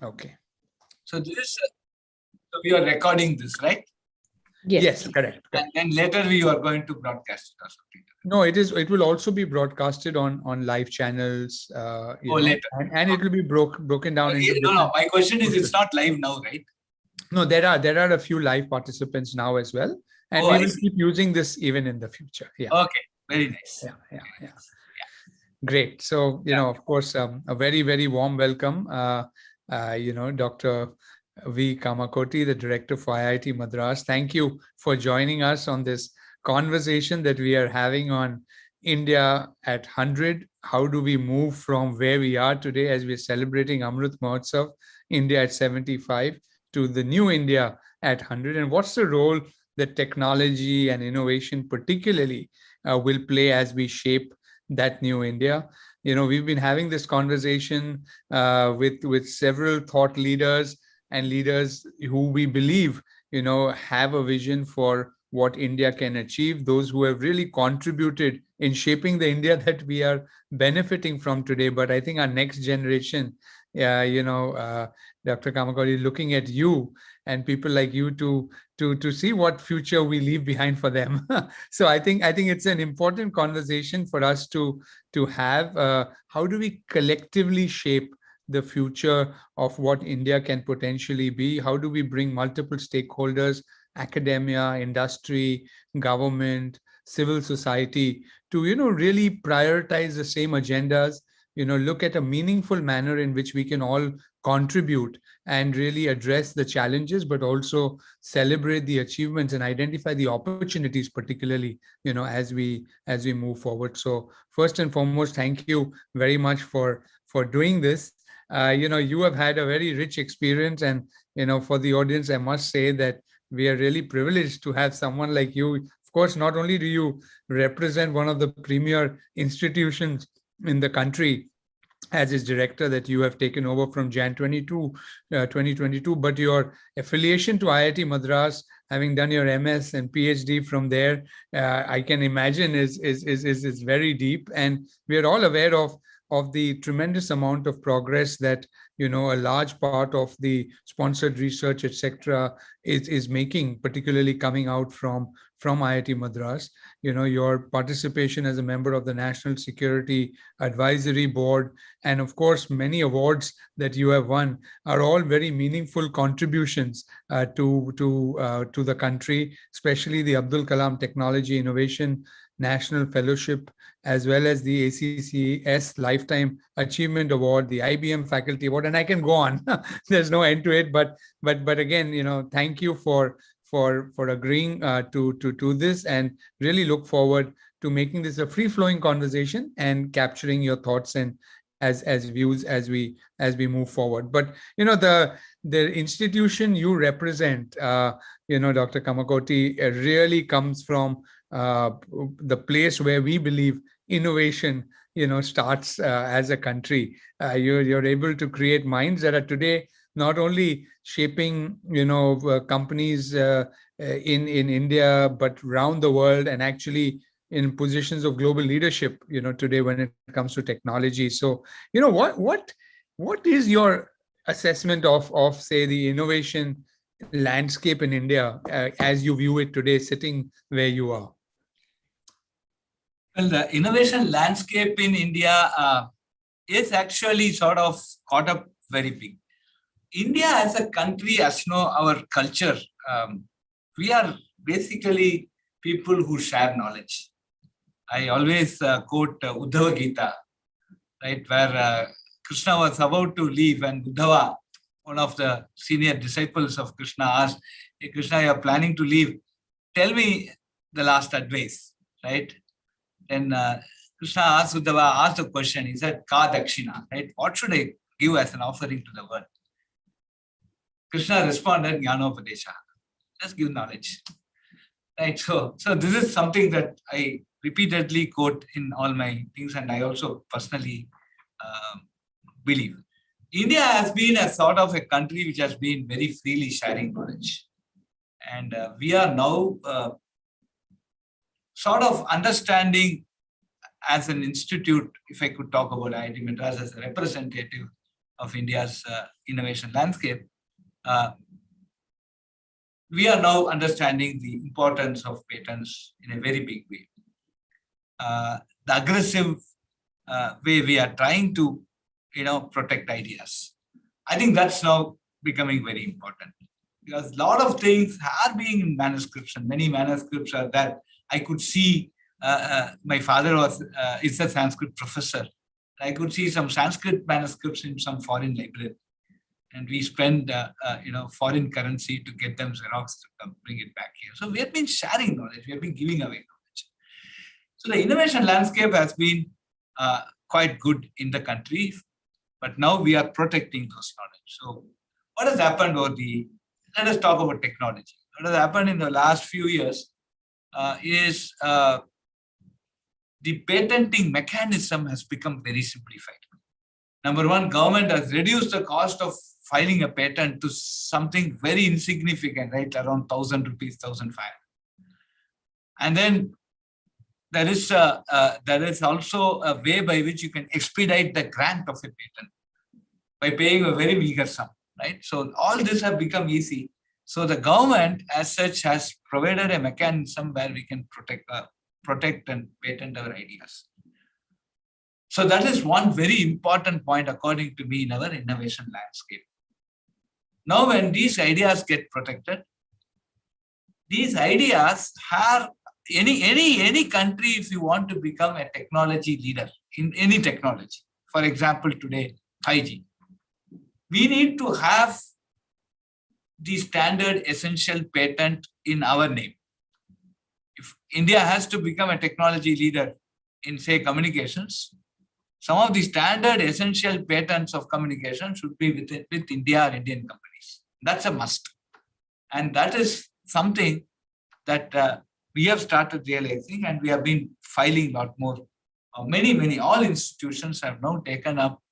Okay. So this is, so we are recording this, right? Yes, correct. And then later we are going to broadcast it or something. No, it will also be broadcasted on live channels. Later. And it will be broken down into. No. My question is, it's not live now, right? No, there are a few live participants now as well, and we will keep using this even in the future. Yeah. Okay. Very nice. Yeah. Great. So of course, a very, very warm welcome. Dr. V. Kamakoti, the director for IIT Madras. Thank you for joining us on this conversation that we are having on India at 100. How do we move from where we are today as we're celebrating Amrit Mahotsav, India at 75, to the new India at 100? And what's the role that technology and innovation particularly will play as we shape that new India? We've been having this conversation with several thought leaders and leaders who we believe, have a vision for what India can achieve, those who have really contributed in shaping the India that we are benefiting from today. But I think our next generation, Dr. Kamakoti, looking at you and people like you to see what future we leave behind for them. So I think it's an important conversation for us to have. How do we collectively shape the future of what India can potentially be? How do we bring multiple stakeholders, academia, industry, government, civil society to, really prioritize the same agendas, look at a meaningful manner in which we can all contribute and really address the challenges, but also celebrate the achievements and identify the opportunities, particularly, as we move forward. So first and foremost, thank you very much for doing this. You have had a very rich experience, and, for the audience, I must say that we are really privileged to have someone like you. Of course, not only do you represent one of the premier institutions in the country as its director that you have taken over from Jan 2022, but your affiliation to IIT Madras, having done your MS and PhD from there, I can imagine is very deep, and we are all aware of the tremendous amount of progress that a large part of the sponsored research, etc., is making, particularly coming out from IIT Madras. Your participation as a member of the National Security Advisory Board, and of course many awards that you have won, are all very meaningful contributions to the country, especially the Abdul Kalam Technology Innovation National Fellowship, as well as the ACCS Lifetime Achievement Award, the IBM Faculty Award, and I can go on. There's no end to it, but again, thank you for agreeing to this, and really look forward to making this a free-flowing conversation and capturing your thoughts and as views as we move forward. But the institution you represent, Dr. Kamakoti, really comes from the place where we believe innovation starts as a country. You're able to create minds that are today not only shaping companies in India but around the world, and actually in positions of global leadership today when it comes to technology. So what is your assessment of say the innovation landscape in India as you view it today, sitting where you are? Well, the innovation landscape in India is actually sort of caught up very big. India as a country, as you know, our culture, we are basically people who share knowledge. I always quote Uddhava Gita, right, where Krishna was about to leave, and Uddhava, one of the senior disciples of Krishna, asked, "Hey Krishna, you are planning to leave. Tell me the last advice," right? Then Krishna asked the question. He said, "Ka dakshina," right? What should I give as an offering to the world? Krishna responded, "Jnanopadesha." Just give knowledge, right? So this is something that I repeatedly quote in all my things, and I also personally believe. India has been a sort of a country which has been very freely sharing knowledge, and we are now sort of understanding as an institute, if I could talk about IIT Madras as a representative of India's innovation landscape, we are now understanding the importance of patents in a very big way. The aggressive way we are trying to, protect ideas. I think that's now becoming very important, because a lot of things are being in manuscripts, and many manuscripts are that I could see. My father is a Sanskrit professor. I could see some Sanskrit manuscripts in some foreign library, and we spend foreign currency to get them Xerox to come bring it back here. So we have been sharing knowledge, we have been giving away knowledge. So the innovation landscape has been quite good in the country, but now we are protecting those knowledge. So what has happened let us talk about technology. What has happened in the last few years is the patenting mechanism has become very simplified. Number one, government has reduced the cost of filing a patent to something very insignificant, right? Around 1,000 rupees, 1,500. And then there is also a way by which you can expedite the grant of a patent by paying a very meager sum, right? So all this have become easy. So the government as such has provided a mechanism where we can protect and patent our ideas. So that is one very important point, according to me, in our innovation landscape. Now, when these ideas get protected, these ideas are any country, if you want to become a technology leader in any technology, for example, today, 5G, we need to have the standard essential patent in our name. If India has to become a technology leader in, say, communications, some of the standard essential patents of communication should be with India or Indian companies. That's a must. And that is something that we have started realizing, and we have been filing a lot more. All institutions have now taken up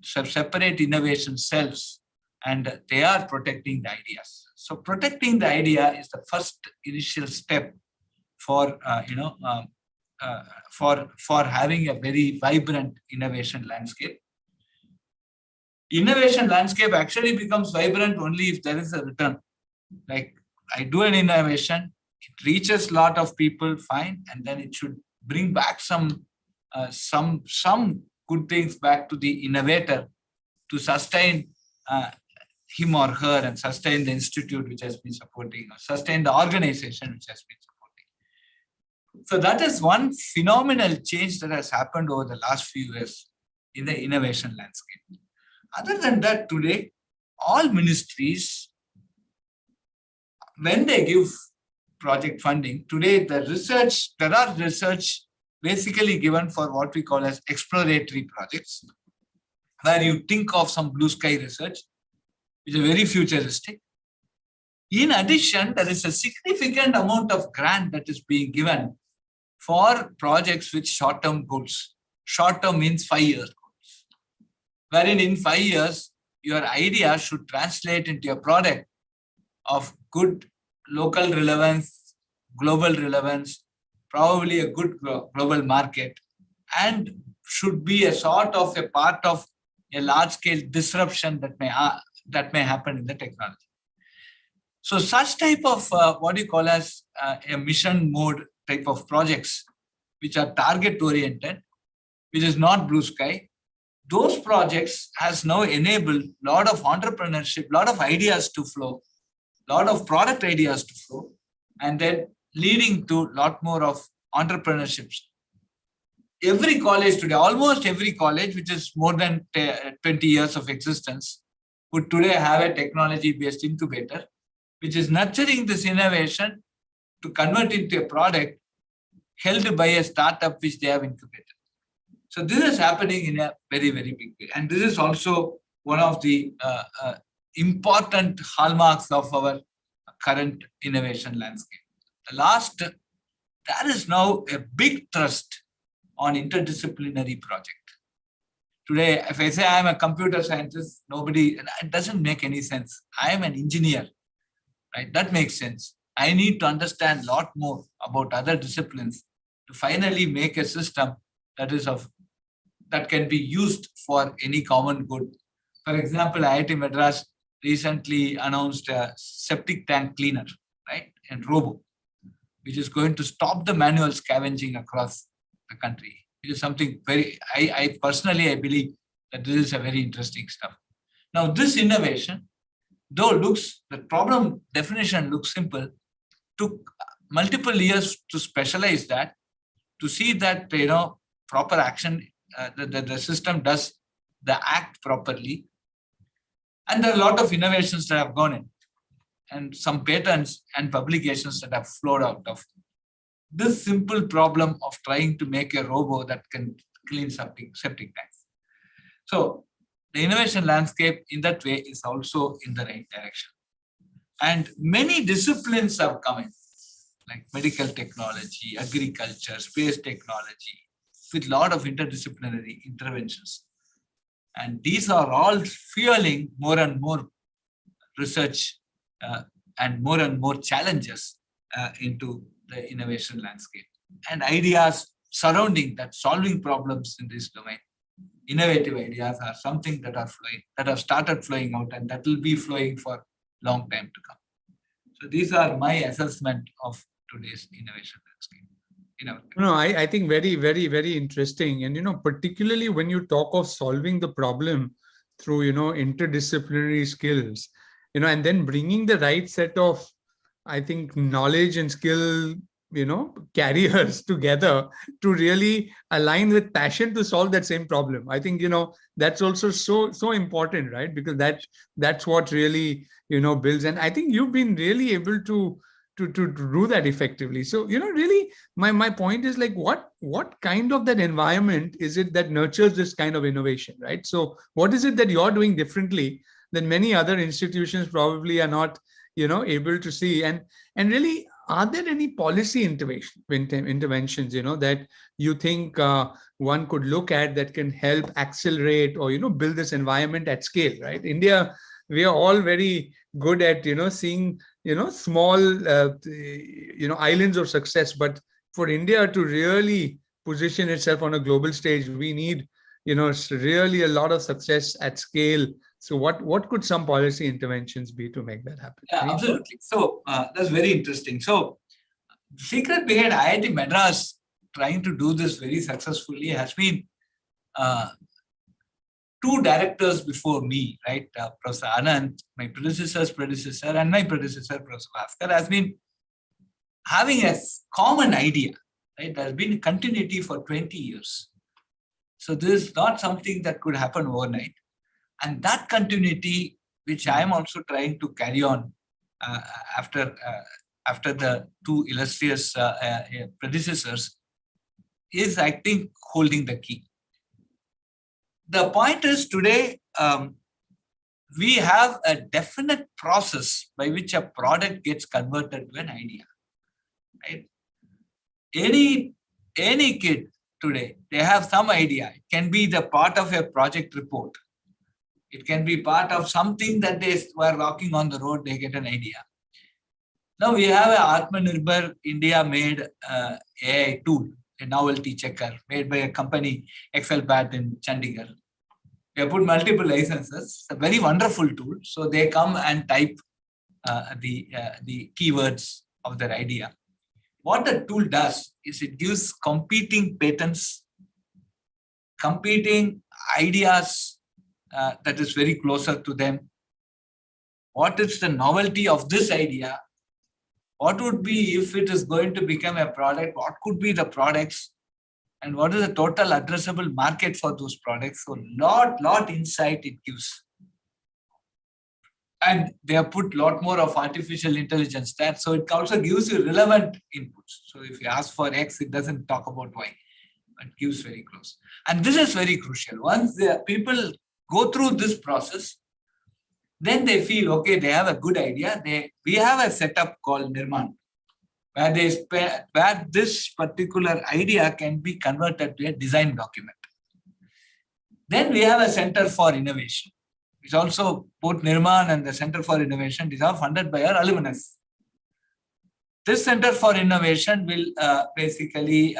separate innovation cells, and they are protecting the ideas. So protecting the idea is the first initial step for having a very vibrant innovation landscape. Innovation landscape actually becomes vibrant only if there is a return. Like, I do an innovation, it reaches a lot of people, fine, and then it should bring back some good things back to the innovator to sustain him or her, and sustain the institute which has been supporting, or sustain the organization which has been supporting. So that is one phenomenal change that has happened over the last few years in the innovation landscape. Other than that, today, all ministries, when they give project funding, today there are research basically given for what we call as exploratory projects, where you think of some blue sky research, which is very futuristic. In addition, there is a significant amount of grant that is being given for projects with short-term goals. Short-term means 5 years goals, wherein in 5 years, your idea should translate into a product of good local relevance, global relevance, probably a good global market, and should be a sort of a part of a large-scale disruption that may happen in the technology. So such type of what you call as a mission mode type of projects, which are target oriented, which is not blue sky, those projects has now enabled a lot of entrepreneurship, a lot of ideas to flow, a lot of product ideas to flow, and then leading to a lot more of entrepreneurships. Every college today, almost every college, which is more than 20 years of existence, would today have a technology-based incubator, which is nurturing this innovation to convert into a product held by a startup which they have incubated. So this is happening in a very, very big way. And this is also one of the important hallmarks of our current innovation landscape. There is now a big thrust on interdisciplinary project. Today, if I say I am a computer scientist, it doesn't make any sense. I am an engineer, right? That makes sense. I need to understand a lot more about other disciplines to finally make a system that can be used for any common good, For example, IIT Madras recently announced a septic tank cleaner, right? And robo, which is going to stop the manual scavenging across the country. It is something I personally, I believe that this is a very interesting stuff. Now, this innovation, though the problem definition looks simple, took multiple years to specialize that, to see that, proper action, the system does the act properly. And there are a lot of innovations that have gone in, and some patents and publications that have flowed out of this simple problem of trying to make a robo that can clean septic tanks. So the innovation landscape in that way is also in the right direction. And many disciplines have come in, like medical technology, agriculture, space technology, with a lot of interdisciplinary interventions. And these are all fueling more and more research and more challenges into the innovation landscape. And ideas surrounding that, solving problems in this domain, innovative ideas are something that are flowing, that have started flowing out, and that will be flowing for a long time to come. So these are my assessment of today's innovation landscape. No, I think very, very, very interesting. And, particularly when you talk of solving the problem through, interdisciplinary skills, and then bringing the right set of, I think, knowledge and skill, carriers together to really align with passion to solve that same problem. I think, that's also so important, right? Because that's what really, builds. And I think you've been really able to do that effectively. So, really, my point is like, what kind of that environment is it that nurtures this kind of innovation, right? So what is it that you're doing differently than many other institutions probably are not, able to see? And really, are there any policy interventions, that you think one could look at that can help accelerate or, build this environment at scale, right? India, we are all very good at, seeing, small, islands of success. But for India to really position itself on a global stage, we need, really a lot of success at scale. So what could some policy interventions be to make that happen? Yeah, absolutely. So that's very interesting. So the secret behind IIT Madras trying to do this very successfully has been two directors before me, right? Professor Anand, my predecessor's predecessor, and my predecessor, Professor Bhaskar, has been having a common idea, right? There has been continuity for 20 years. So this is not something that could happen overnight. And that continuity, which I am also trying to carry on after the two illustrious predecessors, is, I think, holding the key. The point is, today, we have a definite process by which a product gets converted to an idea. Right? Any kid today, they have some idea. It can be the part of a project report. It can be part of something that they were walking on the road, they get an idea. Now we have an Atmanirbhar India-made AI tool, a novelty checker made by a company, Excelbat in Chandigarh. We have put multiple licenses. It's a very wonderful tool. So they come and type the keywords of their idea. What the tool does is it gives competing patents, competing ideas that is very closer to them. What is the novelty of this idea? What would be if it is going to become a product? What could be the products? And what is the total addressable market for those products? So lot insight it gives. And they have put a lot more of artificial intelligence there. So it also gives you relevant inputs. So if you ask for X, it doesn't talk about Y. It gives very close. And this is very crucial. Once the people go through this process, then they feel, okay, they have a good idea. We have a setup called Nirman, where this particular idea can be converted to a design document. Then we have a Center for Innovation. It's also both Nirman and the Center for Innovation. These are funded by our alumnus. This Center for Innovation will basically,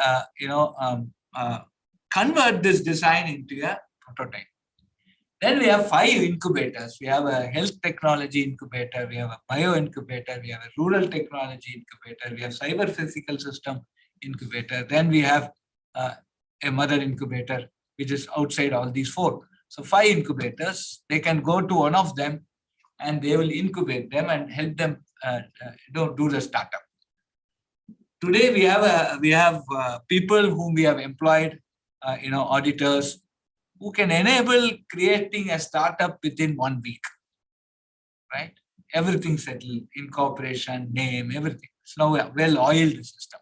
convert this design into a prototype. Then we have 5 incubators. We have a health technology incubator, we have a bio incubator, we have a rural technology incubator, we have cyber physical system incubator. Then we have a mother incubator, which is outside all these 4. So 5 incubators, they can go to one of them and they will incubate them and help them do the startup. Today we have people whom we have employed, auditors, who can enable creating a startup within 1 week, right? Everything settled, incorporation, name, everything. It's now a well-oiled system.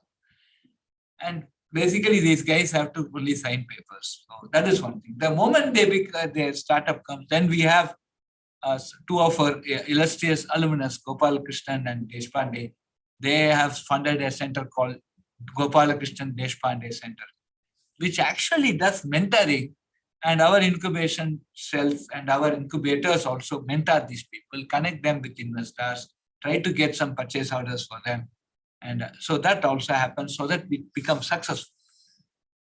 And basically, these guys have to only sign papers. So that is one thing. The moment their startup comes, then we have 2 of our illustrious alumnus, Gopal Krishnan and Deshpande. They have funded a center called Gopal Krishnan Deshpande Center, which actually does mentoring. And our incubation cells and our incubators also mentor these people, connect them with investors, try to get some purchase orders for them. And so that also happens so that we become successful.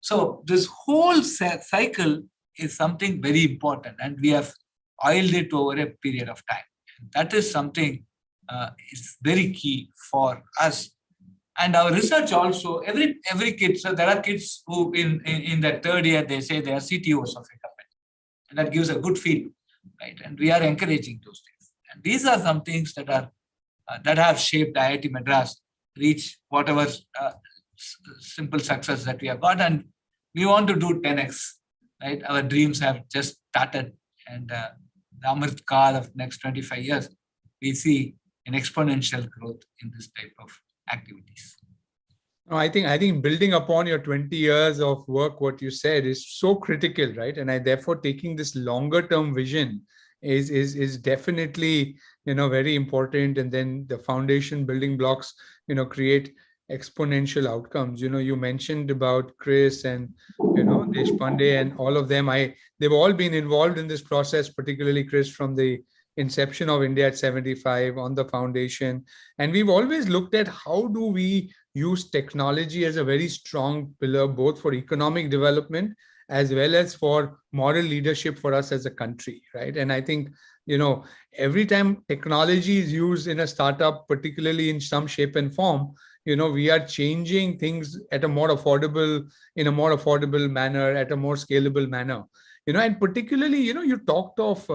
So this whole cycle is something very important, and we have oiled it over a period of time. And that is something is very key for us. And our research also, every kid, so there are kids who in the 3rd year, they say they are CTOs of a company. And that gives a good feel, right? And we are encouraging those things. And these are some things that are that have shaped IIT Madras, reach whatever simple success that we have got. And we want to do 10x, right? Our dreams have just started. And the Amrit Kaal of next 25 years, we see an exponential growth in this type of activities. No, I think building upon your 20 years of work, what you said is so critical, right? And therefore taking this longer term vision is definitely, very important. And then the foundation building blocks, create exponential outcomes. You mentioned about Chris and, Deshpande and all of them. They've all been involved in this process, particularly Chris from the inception of India at 75 on the foundation. And we've always looked at how do we use technology as a very strong pillar, both for economic development as well as for moral leadership for us as a country, right? And I think, every time technology is used in a startup, particularly in some shape and form, we are changing things in a more affordable manner, at a more scalable manner. And particularly, you talked of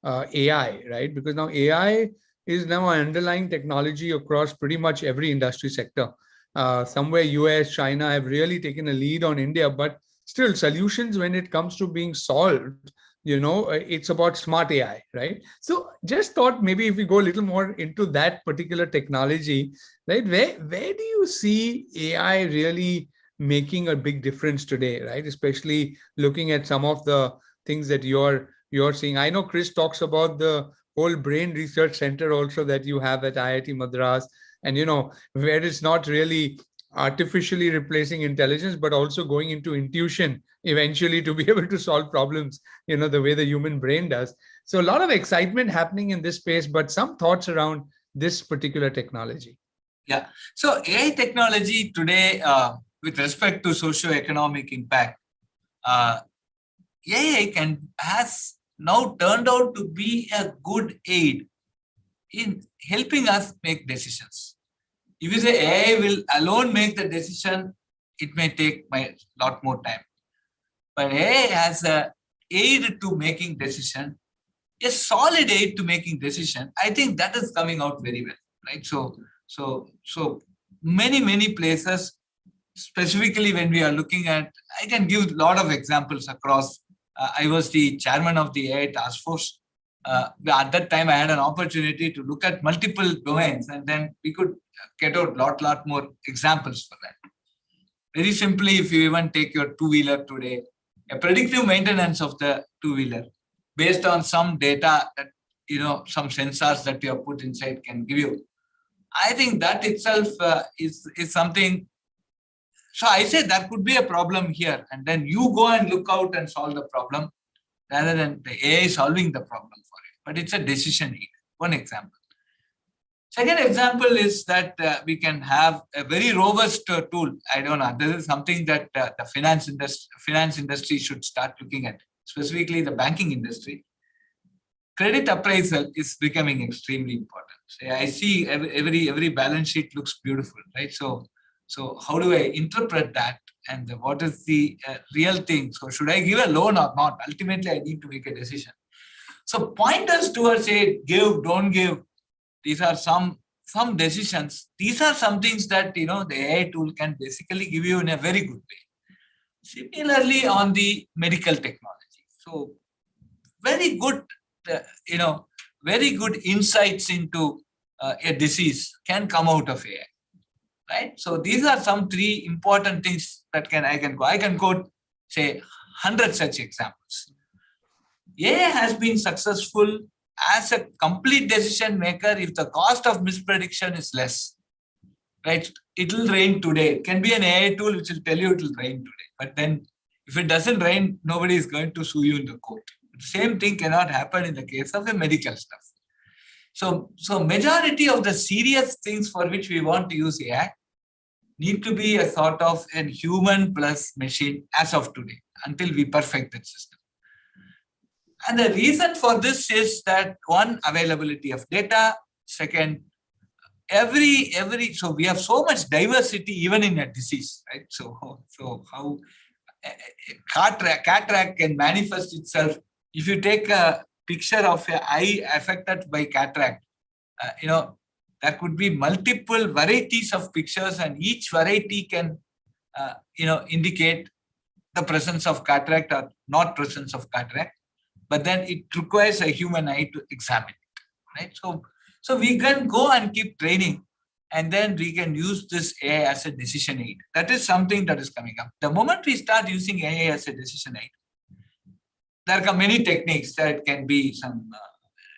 AI, right? Because now AI is now an underlying technology across pretty much every industry sector. Somewhere US, China have really taken a lead on India, but still solutions when it comes to being solved, it's about smart AI, right? So just thought maybe if we go a little more into that particular technology, right? Where do you see AI really making a big difference today, right? Especially looking at some of the things that you're seeing. I know Chris talks about the whole brain research center also that you have at IIT Madras, and where it's not really artificially replacing intelligence, but also going into intuition eventually to be able to solve problems, the way the human brain does. So a lot of excitement happening in this space, but some thoughts around this particular technology. Yeah. So AI technology today, with respect to socio-economic impact, AI has now turned out to be a good aid in helping us make decisions. If you say AI will alone make the decision, it may take a lot more time. But AI has an aid to making decision, a solid aid to making decision. I think that is coming out very well, right? So many places, specifically when we are looking at, I can give a lot of examples across. I was the chairman of the AI task force. At that time, I had an opportunity to look at multiple domains, and then we could get out lot more examples for that. Very simply, if you even take your two-wheeler today, a predictive maintenance of the two-wheeler based on some data that, some sensors that you have put inside can give you. I think that itself is something. So I say that could be a problem here, and then you go and look out and solve the problem rather than the AI solving the problem for it. But it's a decision aid. One example. Second example is that we can have a very robust tool. I don't know. This is something that the finance industry should start looking at. specifically the banking industry, credit appraisal is becoming extremely important. So I see every balance sheet looks beautiful, right? So how do I interpret that, and what is the real thing? So should I give a loan or not? Ultimately, I need to make a decision. So pointers towards give, don't give. These are some decisions. These are some things that the AI tool can basically give you in a very good way. Similarly, on the medical technology, so very good, very good insights into a disease can come out of AI, right? So these are some three important things that I can quote, say, 100 such examples. AI has been successful as a complete decision maker if the cost of misprediction is less, right? It will rain today. It can be an AI tool which will tell you it will rain today. But then if it doesn't rain, nobody is going to sue you in the court. The same thing cannot happen in the case of the medical stuff. So majority of the serious things for which we want to use AI need to be a sort of a human plus machine as of today until we perfect that system. And the reason for this is that, one, availability of data. Second, so we have so much diversity even in a disease, right? So how cataract can manifest itself. If you take a picture of an eye affected by cataract, there could be multiple varieties of pictures, and each variety can indicate the presence of cataract or not presence of cataract. But then it requires a human eye to examine it, right? So we can go and keep training, and then we can use this AI as a decision aid. That is something that is coming up. The moment we start using AI as a decision aid, there are many techniques. That can be some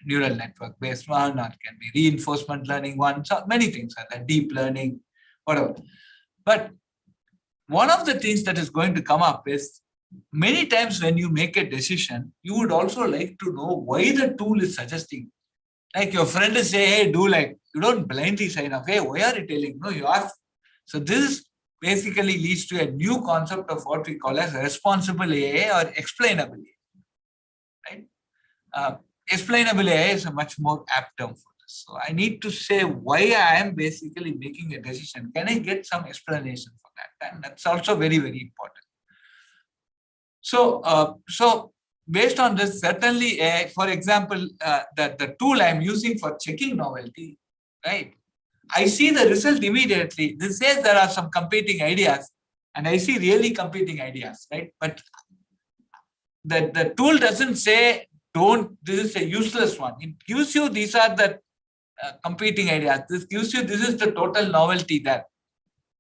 neural network based one, or it can be reinforcement learning one. So many things are like deep learning, whatever. But one of the things that is going to come up is, many times when you make a decision, you would also like to know why the tool is suggesting. Like your friend is saying, hey, do like, you don't blindly sign up. Hey, why are you telling? No, you ask. So this basically leads to a new concept of what we call as responsible AI or explainable AI. Right? Explainable AI is a much more apt term for this. So I need to say why I am basically making a decision. Can I get some explanation for that? And that's also very, very important. So based on this, certainly, for example, the tool I'm using for checking novelty, right? I see the result immediately. This says there are some competing ideas, and I see really competing ideas, right? But the tool doesn't say, this is a useless one. It gives you, these are the competing ideas. This gives you, this is the total novelty that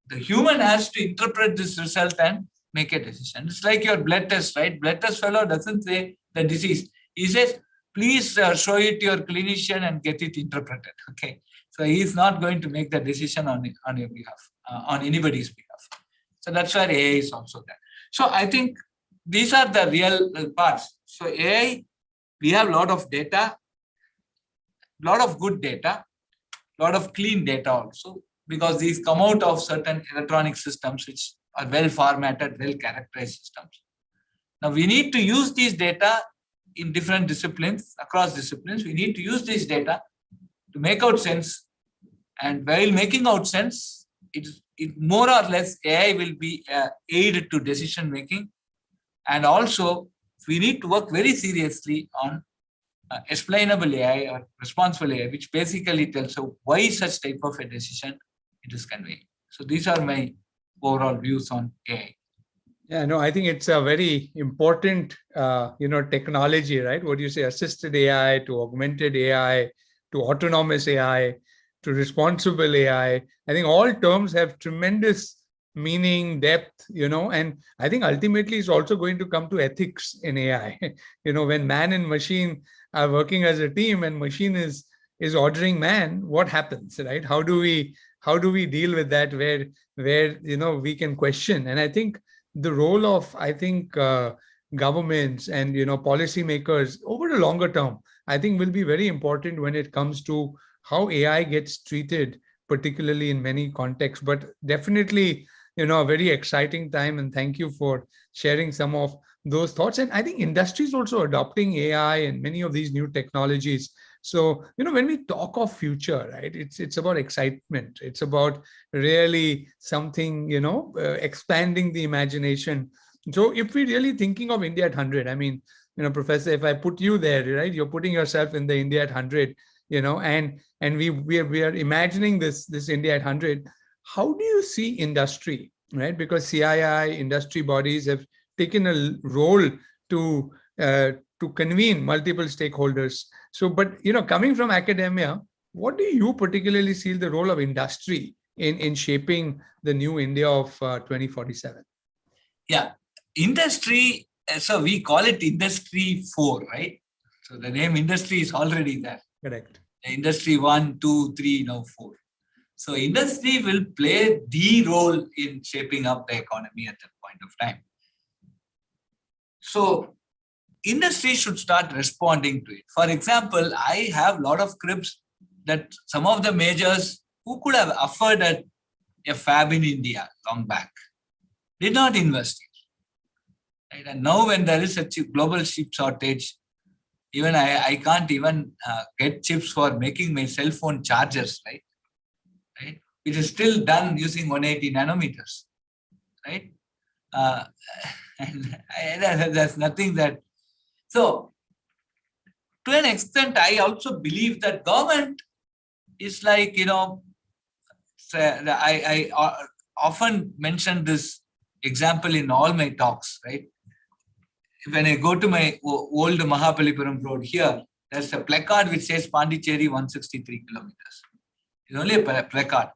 the human has to interpret this result and make a decision. It's like your blood test, right? Blood test fellow doesn't say the disease. He says, please show it to your clinician and get it interpreted. Okay. So he is not going to make the decision on your behalf, on anybody's behalf. So that's where AI is also there. So I think these are the real parts. So AI, we have a lot of data, a lot of good data, a lot of clean data also, because these come out of certain electronic systems which are well formatted, well characterized systems. Now we need to use these data in different disciplines, across disciplines. We need to use this data to make out sense. And while making out sense, it more or less AI will be aid to decision making. And also we need to work very seriously on explainable AI or responsible AI, which basically tells you why such type of a decision it is conveying. So these are my overall views on AI. Yeah, no, I think it's a very important, technology, right? What do you say? Assisted AI to augmented AI to autonomous AI to responsible AI. I think all terms have tremendous meaning, depth, and I think ultimately it's also going to come to ethics in AI. When man and machine are working as a team and machine is ordering man, what happens, right? How do we deal with that where we can question? And I think the role of governments and policymakers over the longer term, I think will be very important when it comes to how AI gets treated, particularly in many contexts. But definitely, a very exciting time, and thank you for sharing some of those thoughts. And I think industry is also adopting AI and many of these new technologies. So, when we talk of future, right, it's about excitement. It's about really something, expanding the imagination. So if we're really thinking of India at 100, I mean, Professor, if I put you there, right, you're putting yourself in the India at 100, and we are imagining this India at 100. How do you see industry, right? Because CII, industry bodies have taken a role to to convene multiple stakeholders. So, but coming from academia, what do you particularly see the role of industry in shaping the new India of 2047? Yeah, industry. So we call it Industry 4, right? So the name industry is already there. Correct. Industry 1, 2, 3, now 4. So industry will play the role in shaping up the economy at that point of time. So industry should start responding to it. For example, I have a lot of cribs that some of the majors who could have afforded a fab in India long back did not invest in. Right? And now when there is such a global chip shortage, even I can't even get chips for making my cell phone chargers, right? It is still done using 180 nanometers, right? And there's nothing that. So, to an extent, I also believe that government is like, I often mention this example in all my talks, right? When I go to my old Mahapalipuram road here, there's a placard which says Pondicherry 163 kilometers. It's only a placard.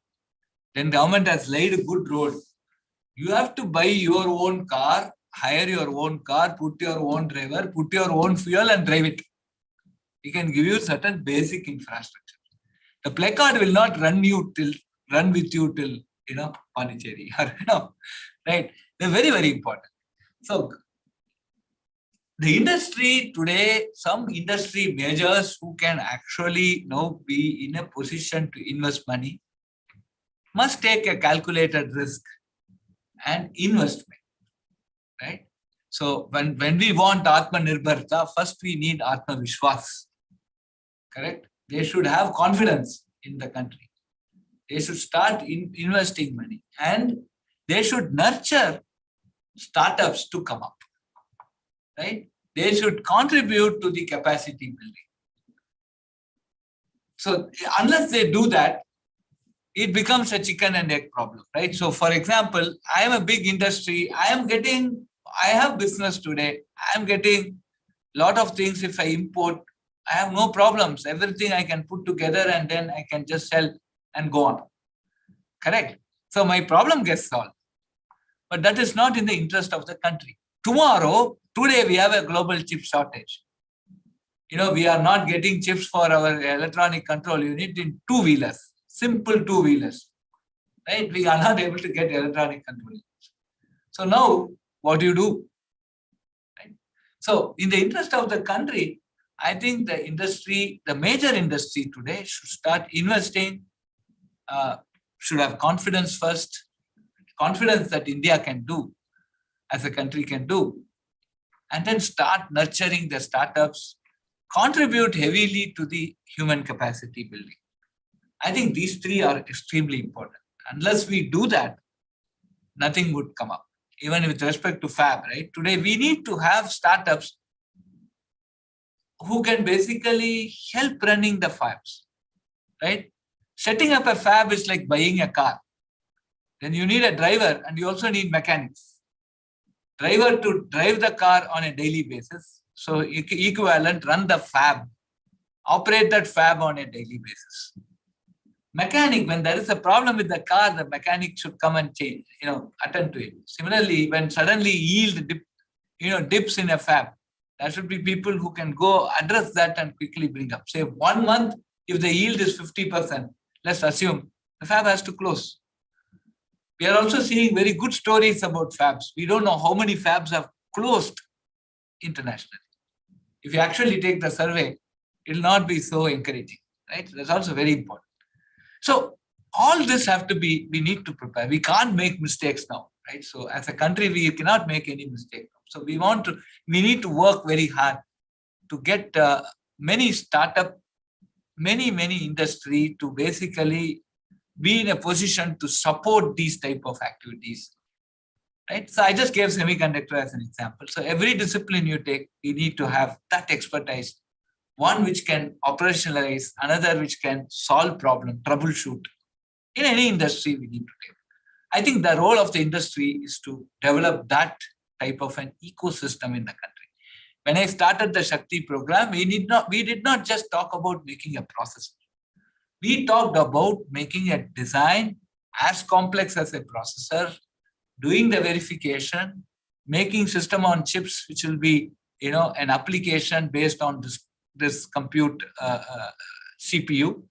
Then government has laid a good road. You have to buy your own car, hire your own car, put your own driver, put your own fuel and drive it. It can give you certain basic infrastructure. The placard will not run with you till Pondicherry. Right? They're very, very important. So the industry today, some industry majors who can actually now be in a position to invest money must take a calculated risk and investment, right? So when we want Atmanirbharta, first we need Atma Vishwas, correct? They should have confidence in the country. They should start investing money and they should nurture startups to come up, right? They should contribute to the capacity building. So unless they do that, it becomes a chicken and egg problem, right? So for example, I am a big industry. I have business today. I am getting a lot of things. If I import, I have no problems. Everything I can put together and then I can just sell and go on. Correct? So my problem gets solved. But that is not in the interest of the country. Today we have a global chip shortage. We are not getting chips for our electronic control unit in two-wheelers. Simple two-wheelers, right? We are not able to get electronic control. So now, what do you do? Right? So in the interest of the country, I think the major industry today should start investing, should have confidence first, confidence that India can do, as a country can do, and then start nurturing the startups, contribute heavily to the human capacity building. I think these three are extremely important. Unless we do that, nothing would come up. Even with respect to fab, right? Today, we need to have startups who can basically help running the fabs, right? Setting up a fab is like buying a car. Then you need a driver and you also need mechanics. Driver to drive the car on a daily basis. So equivalent, run the fab, operate that fab on a daily basis. Mechanic, when there is a problem with the car, the mechanic should come and change, attend to it. Similarly, when suddenly yield dips in a fab, there should be people who can go address that and quickly bring up. Say 1 month, if the yield is 50%, let's assume the fab has to close. We are also seeing very good stories about fabs. We don't know how many fabs have closed internationally. If you actually take the survey, it will not be so encouraging, right? That's also very important. So all this we need to prepare. We can't make mistakes now, right? So as a country, we cannot make any mistake. So we need to work very hard to get many startup, many industry to basically be in a position to support these type of activities. Right? So I just gave semiconductor as an example. So every discipline you take, you need to have that expertise. One which can operationalize, another which can solve problem, troubleshoot. In any industry, we need to take. I think the role of the industry is to develop that type of an ecosystem in the country. When I started the Shakti program, we did not just talk about making a processor. We talked about making a design as complex as a processor, doing the verification, making system on chips, which will be, an application based on this compute CPU.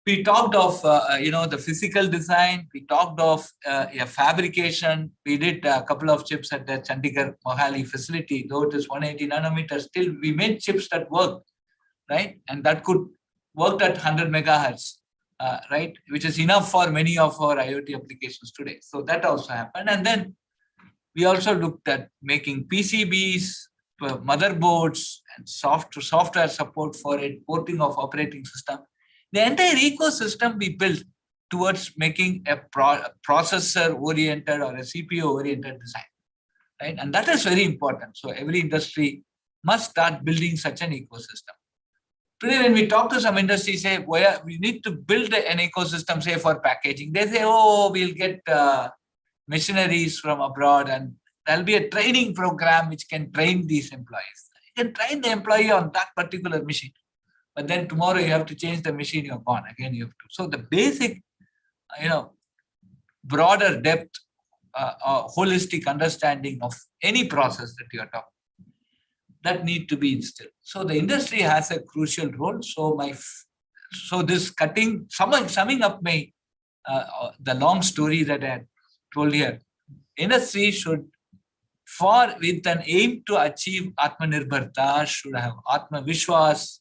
We talked of, the physical design. We talked of a fabrication. We did a couple of chips at the Chandigarh Mohali facility, though it is 180 nanometers. Still, we made chips that worked, right? And that could work at 100 megahertz, right? Which is enough for many of our IoT applications today. So that also happened. And then we also looked at making PCBs, motherboards, and software support for it, porting of operating system. The entire ecosystem we built towards making a processor-oriented or a CPU-oriented design, right? And that is very important. So every industry must start building such an ecosystem. Today, when we talk to some industries, say, we need to build an ecosystem, say, for packaging. They say, we'll get machineries from abroad, and there'll be a training program which can train these employees. You can train the employee on that particular machine. But then tomorrow you have to change the machine, you're gone. Again, you have to. So the basic, broader depth, holistic understanding of any process that you are talking, that need to be instilled. So the industry has a crucial role. So this summing up the long story that I had told here, industry should, with an aim to achieve Atmanirbharta, should have Atma Vishwas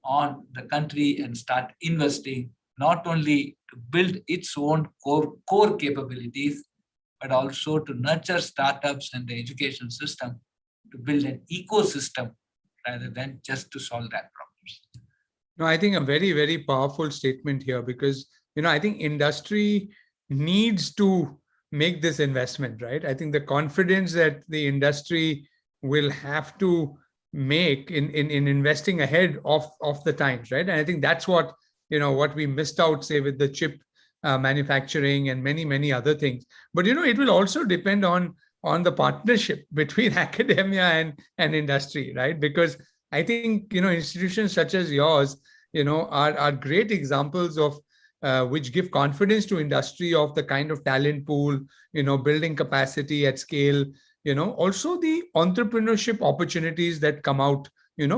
on the country and start investing, not only to build its own core capabilities, but also to nurture startups and the education system to build an ecosystem rather than just to solve that problems. No, I think a very, very powerful statement here, because, I think industry needs to make this investment, right? I think the confidence that the industry will have to make in investing ahead of the times, right? And I think that's what we missed out, say, with the chip manufacturing and many other things. But it will also depend on the partnership between academia and industry, right? Because I think institutions such as yours are great examples of which give confidence to industry of the kind of talent pool, building capacity at scale, also the entrepreneurship opportunities that come out,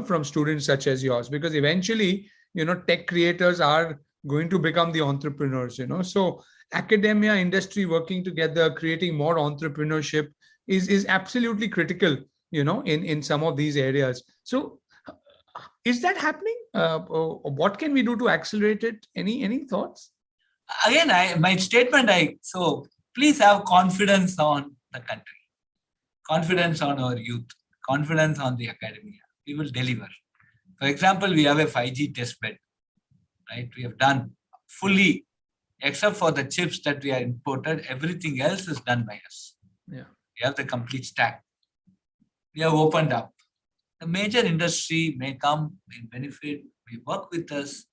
from students such as yours, because eventually, tech creators are going to become the entrepreneurs, So academia, industry working together, creating more entrepreneurship is absolutely critical, in some of these areas. So is that happening? What can we do to accelerate it? Any thoughts? Again, my statement, so please have confidence on the country, confidence on our youth, confidence on the academia. We will deliver. For example, we have a 5G test bed, right? We have done fully, except for the chips that we are imported, everything else is done by us. Yeah. We have the complete stack. We have opened up. The major industry may come, may benefit, may work with us,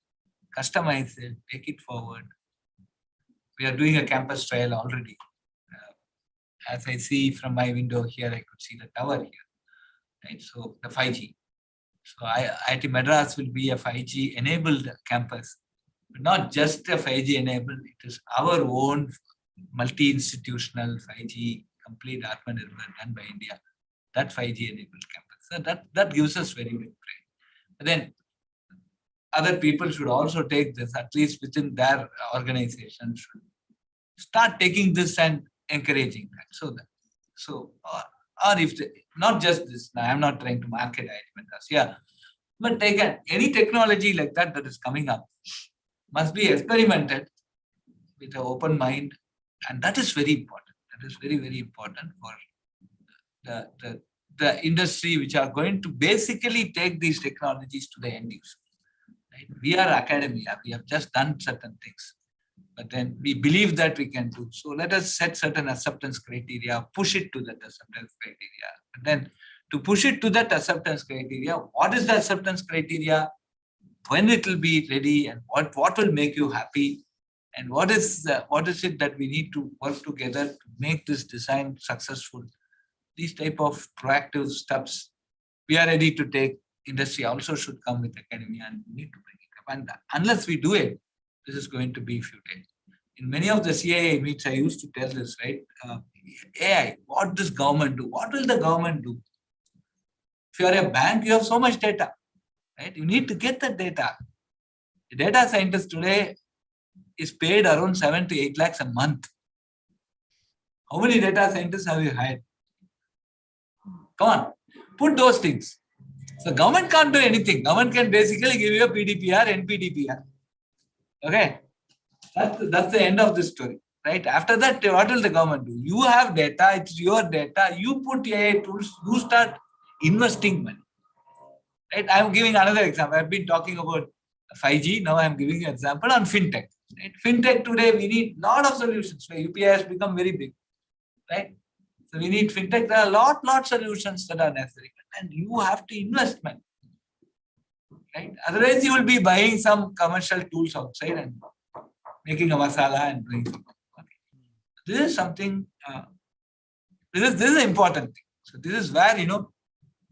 customize it, take it forward. We are doing a campus trial already. As I see from my window here, I could see the tower here. Right? So the 5G. So IIT Madras will be a 5G enabled campus, but not just a 5G enabled. It is our own multi-institutional 5G complete Atmanirbhar done by India. That 5G enabled campus. So that gives us very big pride. But then other people should also take this, at least within their organization, should start taking this and encouraging that. Or if not just this, now I'm not trying to market IIT, but take any technology like that is coming up must be experimented with an open mind, and that is very important. That is very, very important for the industry which are going to basically take these technologies to the end user. Right? We are academia. We have just done certain things, but then we believe that we can do. So let us set certain acceptance criteria, push it to that acceptance criteria. And then to push it to that acceptance criteria, what is the acceptance criteria? When it will be ready, and what will make you happy? And what is it that we need to work together to make this design successful? These type of proactive steps we are ready to take. Industry also should come with academia, and we need to bring it up. And unless we do it, this is going to be futile. In many of the CIA meets, I used to tell this, right? AI, what does government do? What will the government do? If you are a bank, you have so much data, right? You need to get the data. The data scientist today is paid around 7 to 8 lakhs a month. How many data scientists have you hired? Come on, put those things. So government can't do anything. Government can basically give you a PDPR, NPDPR. Okay, that's the end of the story, right? After that, what will the government do? You have data, it's your data. You put AI tools, you start investing money, right? I'm giving another example. I've been talking about 5G. Now I'm giving an example on fintech. Right? Fintech today, we need a lot of solutions. So UPI has become very big, right? So we need fintech. There are a lot solutions that are necessary, and you have to invest money, right? Otherwise, you will be buying some commercial tools outside and making a masala and doing something. Okay. This is something. This is an important thing. So this is where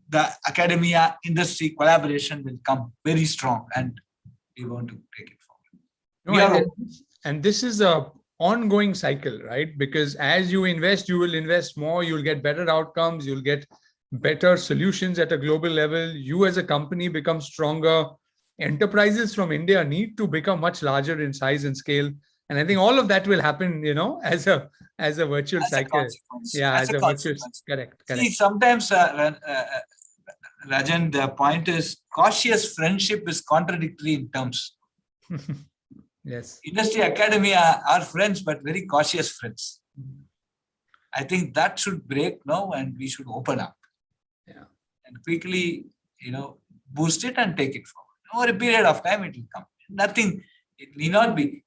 the academia industry collaboration will come very strong, and we want to take it forward. And this is a ongoing cycle, right? Because as you invest, you will invest more, you'll get better outcomes, you'll get better solutions at a global level. You as a company become stronger. Enterprises from India need to become much larger in size and scale. And I think all of that will happen, as a virtual cycle. As a virtual. Correct. See, sometimes, Rajan, the point is cautious friendship is contradictory in terms. Yes. Industry, academia are friends, but very cautious friends. I think that should break now, and we should open up. Yeah. And quickly, boost it and take it forward. Over a period of time, it will come. Nothing, it need not be.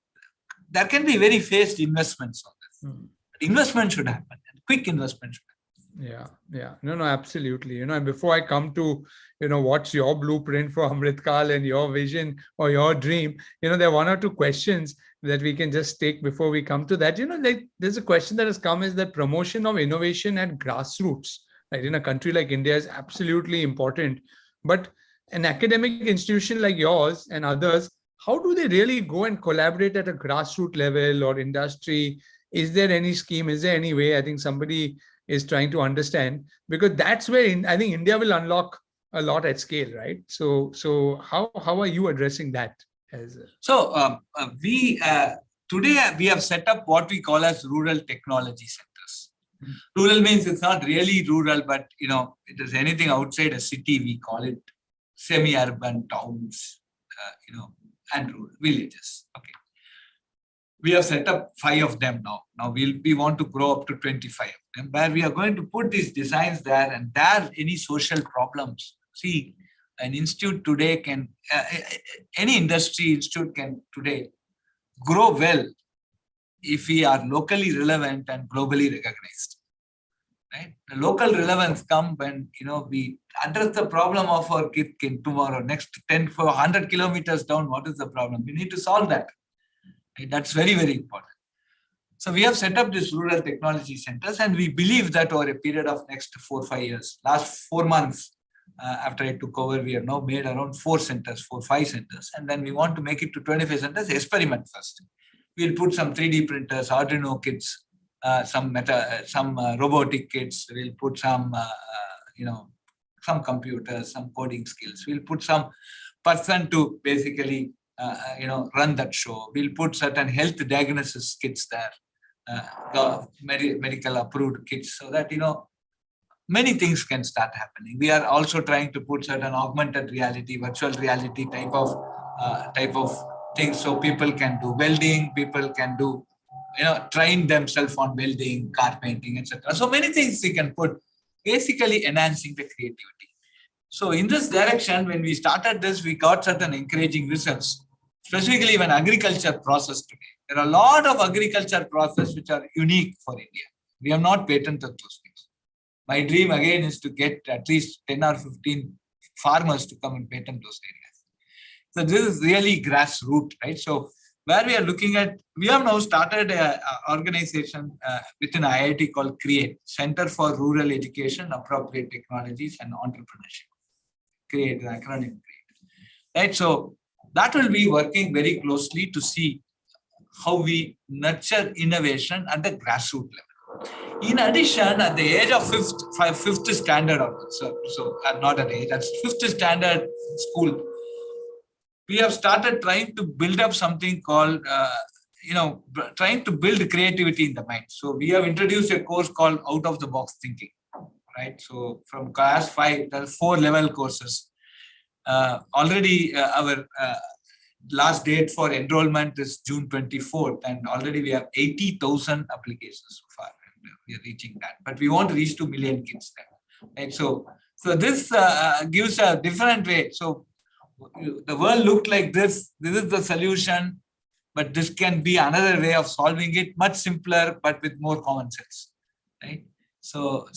There can be very phased investments on this. But investment should happen, and quick investment should happen. Yeah. No, absolutely. And before I come to, what's your blueprint for Amritkal and your vision or your dream, there are one or two questions that we can just take before we come to that. There's a question that has come, is that promotion of innovation at grassroots, right? In a country like India is absolutely important. But an academic institution like yours and others, how do they really go and collaborate at a grassroots level or industry? Is there any scheme? Is there any way? I think somebody is trying to understand, because that's where I think India will unlock a lot at scale, right? So how are you addressing that? We today we have set up what we call as rural technology centers. Rural means it's not really rural, but it is anything outside a city. We call it semi-urban towns, and rural villages. Okay. We have set up 5 of them now. Now we want to grow up to 25 of them, where we are going to put these designs there, and there any social problems. See, an institute today can, any industry institute can today grow well if we are locally relevant and globally recognized. Right? The local relevance comes when we address the problem of our kid tomorrow, next 10 for 100 kilometers down. What is the problem? We need to solve that. That's very, very important. So we have set up these rural technology centers, and we believe that over a period of next 4 or 5 years, last 4 months after I took over, we have now made around 4 or 5 centers, and then we want to make it to 25 centers. Experiment first. We'll put some 3D printers, Arduino kits, some robotic kits. We'll put some computers, some coding skills. We'll put some person to basically run that show. We'll put certain health diagnosis kits there, medical approved kits, so that many things can start happening. We are also trying to put certain augmented reality, virtual reality type of things, so people can do welding, people can do train themselves on welding, car painting, etc. So many things we can put basically enhancing the creativity. So in this direction, when we started this, we got certain encouraging results, specifically when agriculture process today. There are a lot of agriculture process which are unique for India. We have not patented those things. My dream again is to get at least 10 or 15 farmers to come and patent those areas. So this is really grassroots, right? So where we are looking at, we have now started an organization within IIT called CREATE, Center for Rural Education, Appropriate Technologies and Entrepreneurship. CREATE, the acronym CREATE. Right, so that will be working very closely to see how we nurture innovation at the grassroots level. In addition, at the age of fifth standard, so not at age, that's fifth standard school, we have started trying to build up something called, trying to build creativity in the mind. So we have introduced a course called Out of the Box Thinking, right? So from class 5, there are 4 level courses. Already our last date for enrollment is June 24th, and already we have 80,000 applications so far, and we are reaching that. But we want to reach 2 million kids there, right? So this gives a different way. So the world looked like this. This is the solution, but this can be another way of solving it, much simpler, but with more common sense, right? So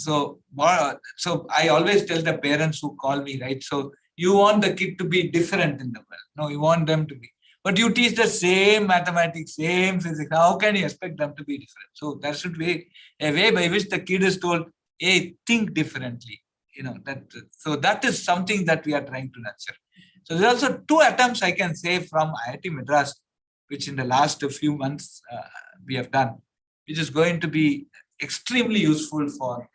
I always tell the parents who call me, right? So you want the kid to be different in the world. No, you want them to be. But you teach the same mathematics, same physics. How can you expect them to be different? So there should be a way by which the kid is told, hey, think differently. So that is something that we are trying to nurture. So there are also 2 attempts I can say from IIT Madras, which in the last few months we have done, which is going to be extremely useful for,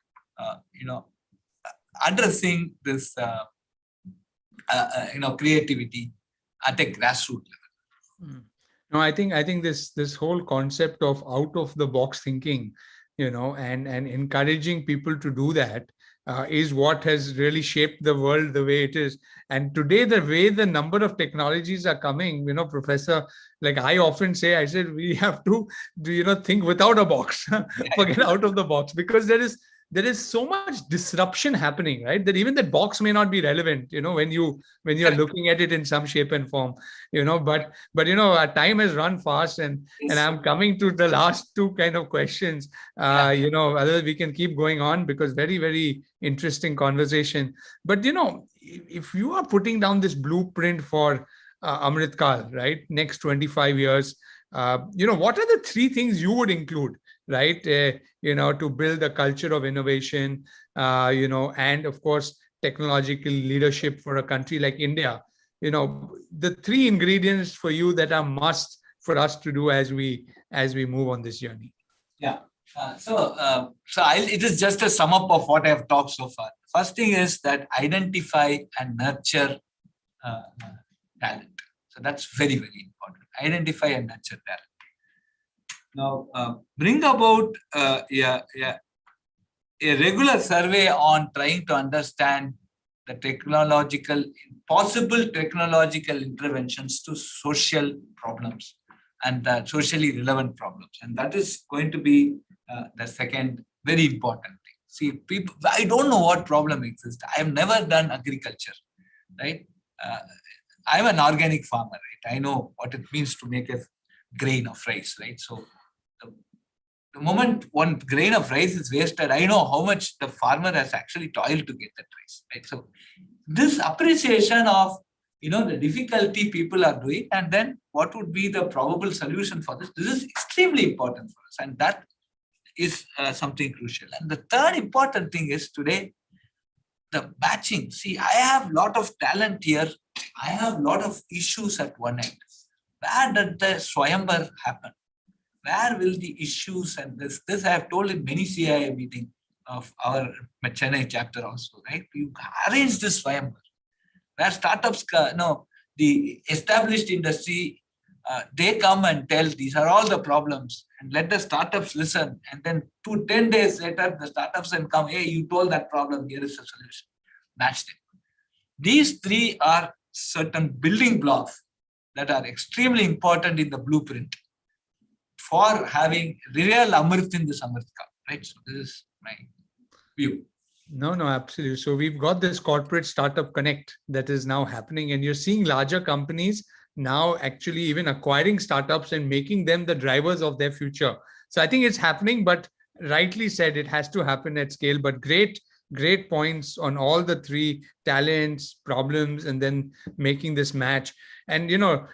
addressing this, creativity at a grassroots level. No, I think this whole concept of out of the box thinking, and encouraging people to do that is what has really shaped the world the way it is. And today, the way the number of technologies are coming, Professor, like I often say, I said, we have to, think without a box, forget out of the box, because there is so much disruption happening, right? That even that box may not be relevant, when you're looking at it in some shape and form, but our time has run fast, and I'm coming to the last 2 kind of questions. Otherwise we can keep going on, because very, very interesting conversation. But if you are putting down this blueprint for Amrit Kal, right, next 25 years, what are the 3 things you would include, right? To build a culture of innovation, and of course, technological leadership for a country like India. The 3 ingredients for you that are must for us to do as we move on this journey. Yeah. It is just a sum up of what I have talked so far. First thing is that identify and nurture talent. So that's very, very important. Identify and nurture talent. Now, bring about a regular survey on trying to understand the possible technological interventions to social problems and socially relevant problems. And that is going to be the second very important thing. See, people, I don't know what problem exists. I have never done agriculture, right? I'm an organic farmer, right? I know what it means to make a grain of rice, right? So the moment one grain of rice is wasted, I know how much the farmer has actually toiled to get that rice, right? So this appreciation of, the difficulty people are doing, and then what would be the probable solution for this, this is extremely important for us. And that is something crucial. And the third important thing is today, the matching. See, I have a lot of talent here. I have a lot of issues at one end. Where did the Swayamvar happen? Where will the issues and this I have told in many CIA meetings of our Chennai chapter also, right? You arrange this Swayamvar, where startups, the established industry, they come and tell these are all the problems, and let the startups listen. And then 10 days later, the startups can come, hey, you told that problem, here is a solution. Match them. These 3 are certain building blocks that are extremely important in the blueprint for having real Amrit in this Amrit Kal, right? So this is my view. No, no, absolutely. So we've got this corporate startup connect that is now happening, and you're seeing larger companies now actually even acquiring startups and making them the drivers of their future. So I think it's happening, but rightly said, it has to happen at scale. But great points on all the three: talents, problems, and then making this match. And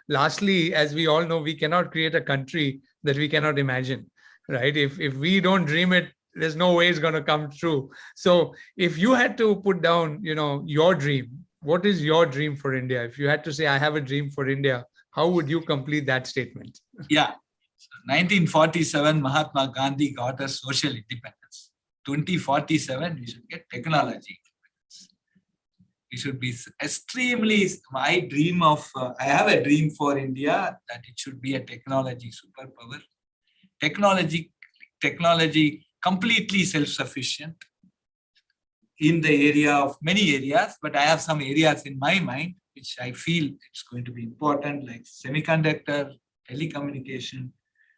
lastly, as we all know, we cannot create a country that we cannot imagine, right? If we don't dream it, there's no way it's going to come true. So if you had to put down, your dream, what is your dream for India? If you had to say, I have a dream for India, how would you complete that statement? Yeah. 1947, Mahatma Gandhi got us social independence. 2047, we should get technology independence. We should be extremely, I have a dream for India that it should be a technology superpower. Technology completely self-sufficient in the area of many areas, but I have some areas in my mind which I feel it's going to be important, like semiconductor, telecommunication,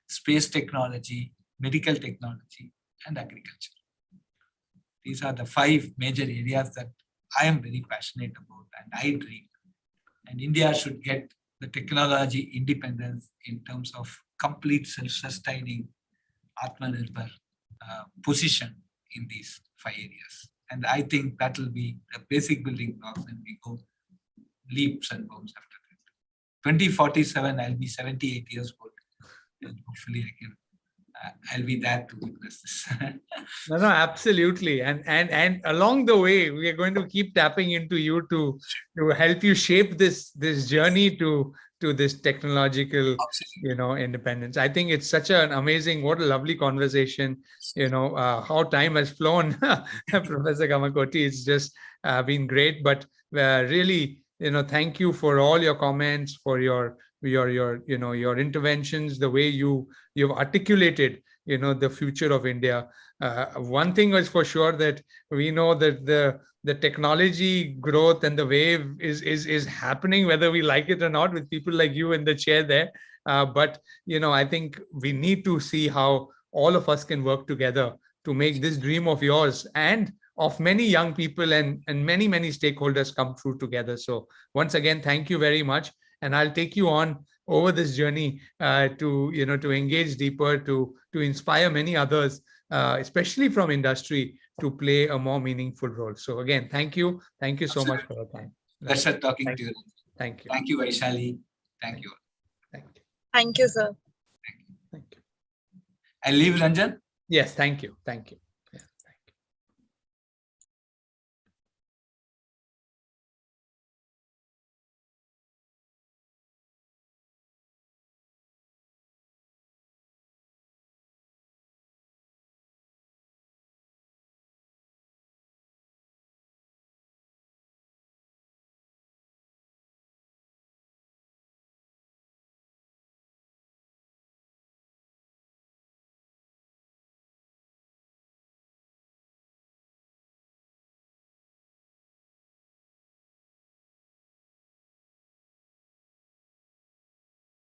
space technology, medical technology, and agriculture. These are the 5 major areas that I am very passionate about and I dream. And India should get the technology independence in terms of complete self-sustaining Atmanirbhar position in these 5 areas. And I think that will be the basic building blocks, and we go leaps and bounds after that. 2047, I'll be 78 years old. And hopefully I'll be there to witness this. No, absolutely. And along the way, we are going to keep tapping into you to help you shape this journey to this technological, independence. I think it's such an amazing, what a lovely conversation, how time has flown, Professor Kamakoti. It's just been great, but really, thank you for all your comments, for your interventions, the way you've articulated, the future of India. One thing is for sure, that we know that the technology growth and the wave is happening, whether we like it or not, with people like you in the chair there. But I think we need to see how all of us can work together to make this dream of yours and of many young people and many stakeholders come true together. So once again, thank you very much, and I'll take you on over this journey to engage deeper, to inspire many others, especially from industry, to play a more meaningful role. So again, thank you so much for your time. Pleasure talking to you. Thank you. Thank you, Vaishali. Thank you. Thank you, sir. Thank you. I leave, Ranjan. Yes, thank you.